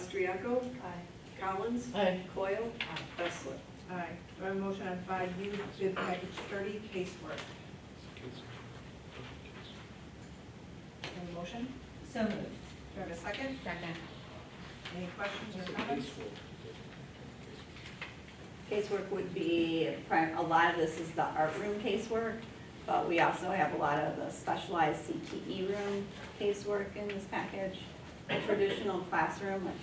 Austriaco? Aye. Collins? Aye. Coyle? Bessler? Aye. Do I have a motion on 5U, bid package 30, casework? Any motion? So moved. Do I have a second? Second. Any questions or comments? Casework would be, a lot of this is the art room casework, but we also have a lot of the specialized CTE room casework in this package. The traditional classroom, it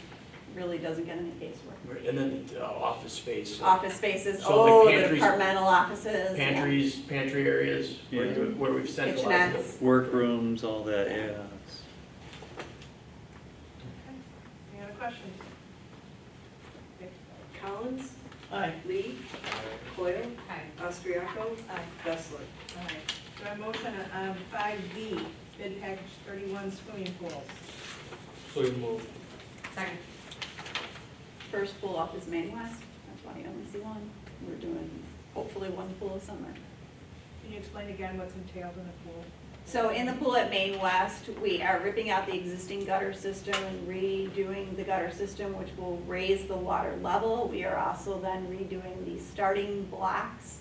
really doesn't get any casework. Right, and then office space. Office spaces, So the the pantries- departmental offices. yeah. Pantries, pantry areas, where we've centralized it. Kitchenettes. Workrooms, all that, yeah. Any other questions? Okay. Collins? Aye. Lee? Coyle? Aye. Austriaco? Bessler? All right. Do I have a motion on 5B, bid package 31, swimming pools? So you move. Second. First pool up is Maine West, that's why you only see one. We're doing hopefully one pool a summer. Can you explain again what's entailed in the pool? So in the pool at Maine West, we are ripping out the existing gutter system and redoing the gutter system, which will raise the water level. We are also then redoing the starting blocks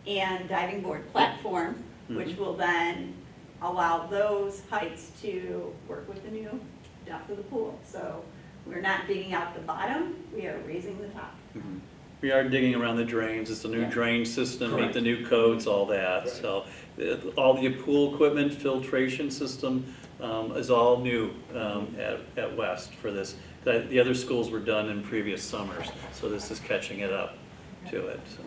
and diving board platform, which will then allow those heights to work with the new depth of the pool. So we're not digging out the bottom, we are raising the top. Mhm. We are digging around the drains, it's a new Yeah. drain system, meet Correct. the new codes, all that, Right. so. All the pool equipment, filtration system is all new at West for this. The other schools were done in previous summers, so this is catching it up to it, so.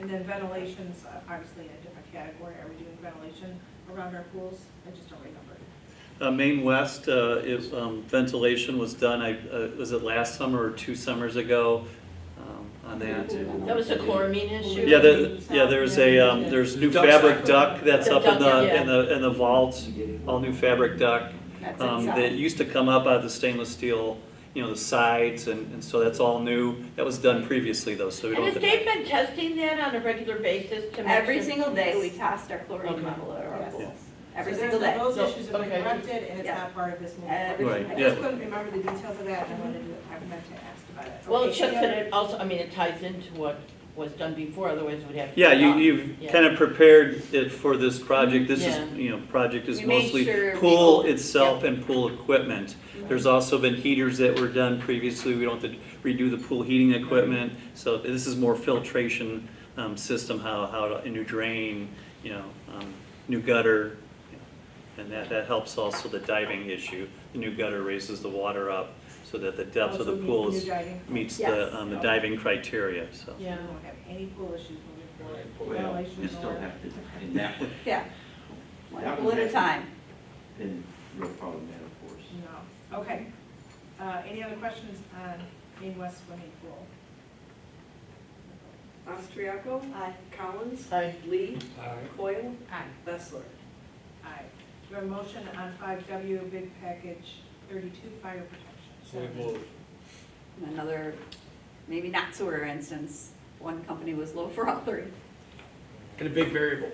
And then ventilation's obviously in a different category. Are we doing ventilation around our pools? I just don't remember. Maine West, ventilation was done, was it last summer or 2 summers ago on that? That was a chloramine issue? Yeah, there's there's new Duct fabric cycle. duct that's The up in duct, the vaults, all new fabric duct. That's That inside. used to come up out of the stainless steel, the sides, and so that's all new. That was done previously though, so we And don't has have to. Dave been testing that on a regular basis to make Every sure- single day, we test our chlorine Okay. level at our Yes. pools. Every So single day. Those So, issues have been okay. corrected, and it's Yeah. not part of this moving Every forward. Right, I yeah. just couldn't remember the details of that, and I wanted to, I meant to ask about it. Well, Okay, it's just any that other- it also, I mean, it ties into what was done before, otherwise we'd have to. Yeah, stop. you've Yeah. kind of prepared it for this project. This Yeah. is, project is We made mostly sure we pool opened- itself and pool equipment. There's also been heaters that were done previously. We don't have to redo the pool heating equipment. So this is more filtration system, a new drain, new gutter. And that helps also the diving issue. The new gutter raises the water up so that the depth of the Also pool meets new diving. meets Yes. the diving criteria, so. We Yeah. won't have any pool issues moving forward. Well, Ventilation we still or- have to, in that one, Yeah. One That pool was at a it. time. been real problematic, of course. No, okay. Any other questions on Maine West swimming pool? Austriaco? Aye. Collins? Aye. Lee? Coyle? Aye. Bessler? Aye. Do I have a motion on 5W, bid package 32, fire protection? So we move. Another, maybe not so rare instance, one company was low for all three. And a big variable.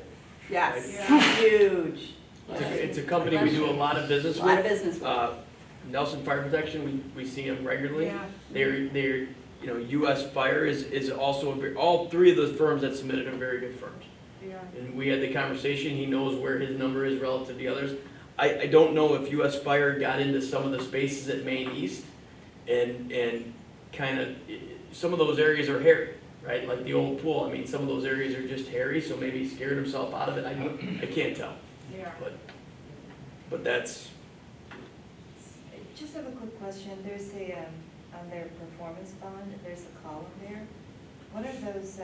Yes, Yeah. huge. It's a company we do a lot of business A lot of with. business with. Nelson Fire Protection, we see them regularly. Yeah. They're, US Fire is also, all 3 of those firms that submitted are very good firms. Yeah. And we had the conversation, he knows where his number is relative to the others. I don't know if US Fire got into some of the spaces at Maine East and kind of, some of those areas are hairy, right? Like the old pool, I mean, some of those areas are just hairy, so maybe he scared himself out of it, I can't tell. Yeah. But that's, Just have a quick question. There's on their performance bond, there's a column there. What are those,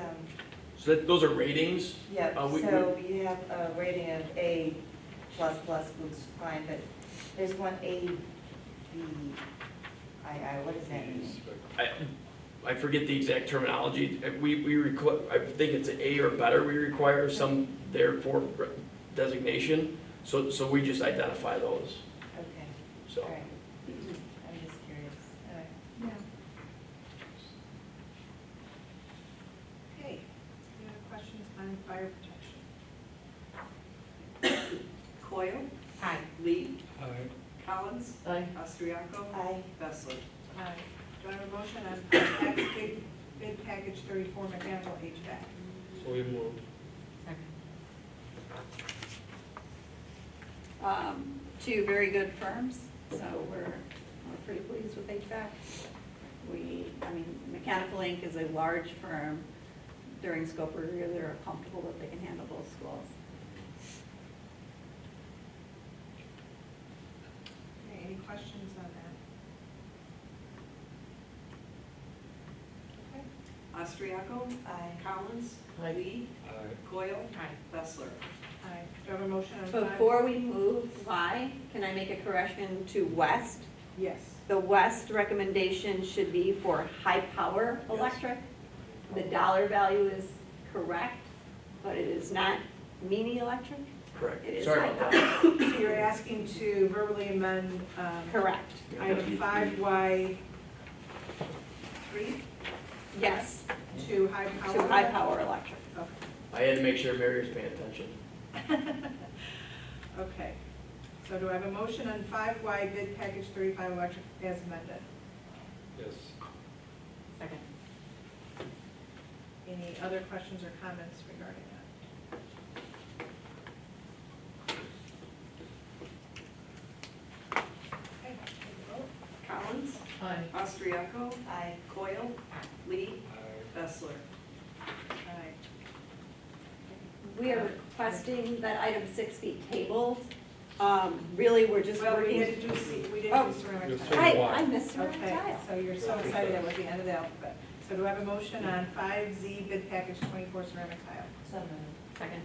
so those are ratings. yeah, we- so you have a rating of A++, which is fine, but there's one AVII, what does that mean? I forget the exact terminology. I think it's an A or better we require some therefore designation. So we just identify those, Okay, so. all right. I'm just curious. All right. Yeah. Okay. Any other questions on fire protection? Coyle? Aye. Lee? Collins? Aye. Austriaco? Aye. Bessler? Aye. Do I have a motion on tax bid package 34 mechanical HVAC? So we move. Two very good firms, so we're pretty pleased with HVAC. Mechanical Inc. is a large firm. During scope review, they're comfortable that they can handle both schools. Okay, any questions on that? Okay. Austriaco? Aye. Collins? Aye. Lee? Aye. Coyle? Aye. Bessler? Aye. Do I have a motion on 5? Before we move Y, can I make a correction to West? Yes. The West recommendation should be for high power electric. The dollar value is correct, but it is not mini electric. Correct. It is Sorry high about power. that. So you're asking to verbally amend Correct. item 5Y3 Yes, to high power? to high power electric. Okay. I had to make sure Mary was paying attention. Okay, so do I have a motion on 5Y bid package 35 electric as amended? Yes. Second. Any other questions or comments regarding that? Okay, take a vote. Collins? Aye. Austriaco? Aye. Coyle? Lee? Aye. Bessler? Aye. We are requesting that item 6 be tabled. Really, we're just Well, we working. didn't do Oh. ceramic Just tile. say- I missed ceramic Okay, tile. so you're so excited that we're at the end of the alphabet. So do I have a motion on 5Z bid package 24 ceramic tile? So moved. Second.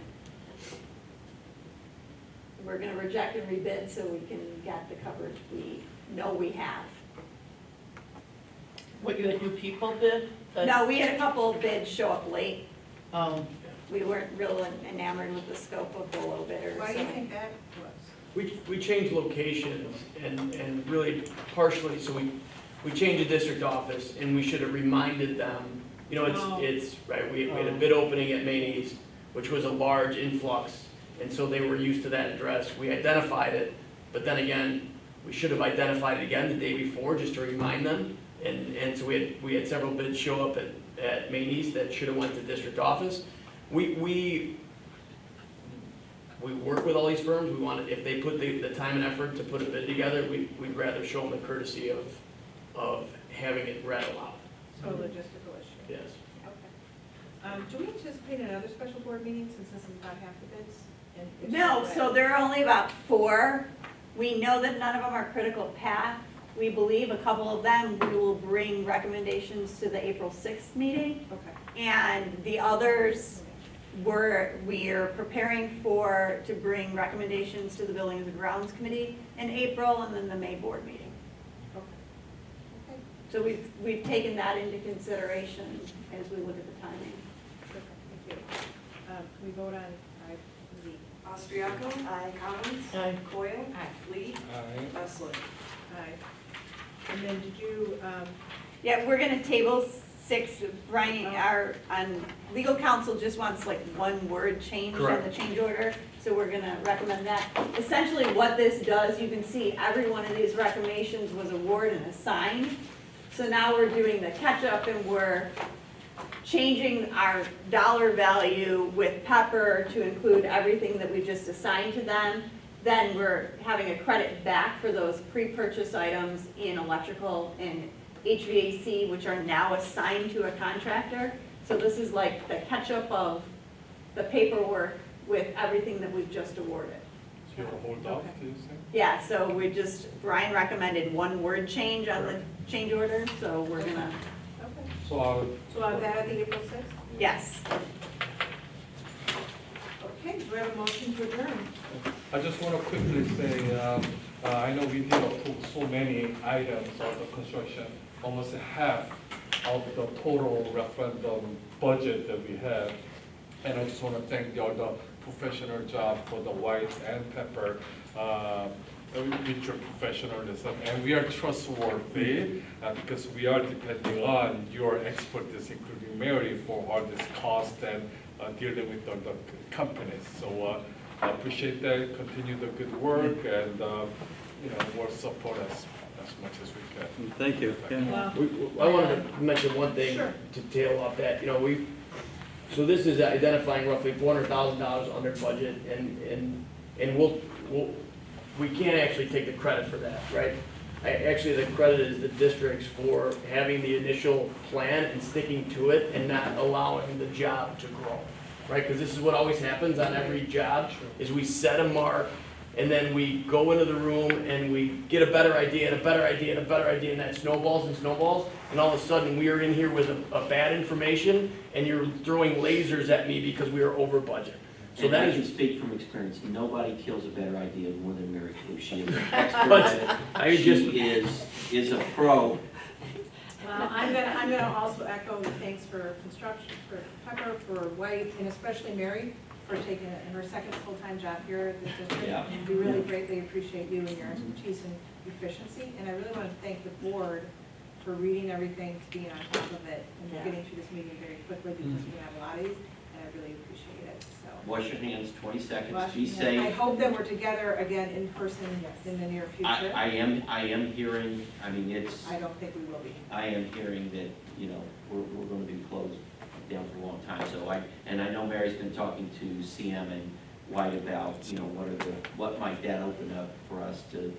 We're gonna reject and rebid so we can get the coverage we know we have. What, you had new people bid? No, we had a couple of bids show up late. Um, We weren't real enamored with the scope of the low bidders. Why do you so- think that was? We changed locations and really partially, so we changed the district office and we should have reminded them, Oh. right, we had a bid opening at Main East, which was a large influx, and so they were used to that address. We identified it, but then again, we should have identified it again the day before, just to remind them. And so we had several bids show up at Main East that should have went to district office. We work with all these firms, we want, if they put the time and effort to put a bid together, we'd rather show them the courtesy of having it read aloud. So logistical issue? Yes. Okay. Do we anticipate another special board meeting since this is about half the bids? And if No, so, so there are only about 4. We know that none of them are critical path. We believe a couple of them, we will bring recommendations to the April 6th meeting. Okay. And the others, we are preparing to bring recommendations to the Buildings and Grounds Committee in April and then the May board meeting. Okay. So we've taken that into consideration as we look at the timing. Perfect, thank you. Can we vote on 5Z? Austriaco? Aye. Collins? Aye. Coyle? Aye. Lee? Aye. Bessler? Aye. And then did you, Yeah, we're gonna table 6, Brian, our legal counsel just wants like one word change on the Correct. change order, so we're gonna recommend that. Essentially what this does, you can see every one of these recommendations was awarded and assigned. So now we're doing the catch-up and we're changing our dollar value with Pepper to include everything that we just assigned to them. Then we're having a credit back for those pre-purchase items in electrical and HVAC, which are now assigned to a contractor. So this is like the catch-up of the paperwork with everything that we've just awarded. So you'll hold off, do you say? Yeah, so Brian recommended one word change on the change order, so we're gonna, okay. So I'll. So on that, the April 6th? yes. Okay, do we have a motion to adjourn? I just want to quickly say, I know we did approve so many items of the construction, almost half of the total referendum budget that we have. And I just want to thank all the professional job for the White and Pepper, with your professionalism. And we are trustworthy because we are depending on your expertise, including Mary, for all this cost and dealing with the companies. So I appreciate that. Continue the good work and we'll support us as much as we can. Thank you. Yeah. I wanted to mention one thing Sure. to tail off that, so this is identifying roughly $400,000 under budget, and we can't actually take the credit for that, right? Actually, the credit is the district's for having the initial plan and sticking to it and not allowing the job to grow, right? Because this is what always happens on every job, is we set a mark, and then we go into the room and we get a better idea and a better idea and a better idea, and that snowballs and snowballs, and all of a sudden, we are in here with a bad information, and you're throwing lasers at me because we are over budget. So And that I can is, speak from experience, nobody kills a better idea more than Mary Lou. She is an expert at it. I She just, is a pro. Well, I'm gonna also echo the thanks for construction, for Pepper, for White, and especially Mary for taking it in her second full-time job here at the district. Yeah. We really greatly appreciate you and your expertise and efficiency, and I really want to thank the board for reading everything, to being on top of it, and Yeah. getting through this meeting very quickly, because we have a lot of these, and I really appreciate it, so. Wash your hands, 20 seconds, Wash be your hands. I safe. hope that we're together again in person in the near future. I am hearing, I mean, I don't think we will be. I am hearing that, we're gonna be closed down for a long time, so and I know Mary's been talking to CM and White about, what might that open up for us to,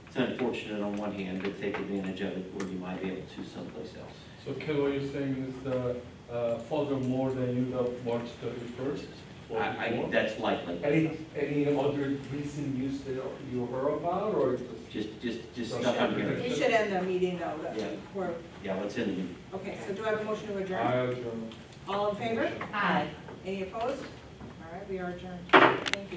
it's unfortunate on one hand, but take advantage of it where you might be able to someplace else. So Ken, what you're saying is furthermore than you of March 31st? That's likely. Any other recent news that you heard about, or just? Just stuff I'm hearing. We should end the meeting though, Yeah. Yeah, what's in the okay, so do I have a motion to adjourn? I adjourn. All in favor? Aye. Any opposed? All right, we are adjourned. Thank you.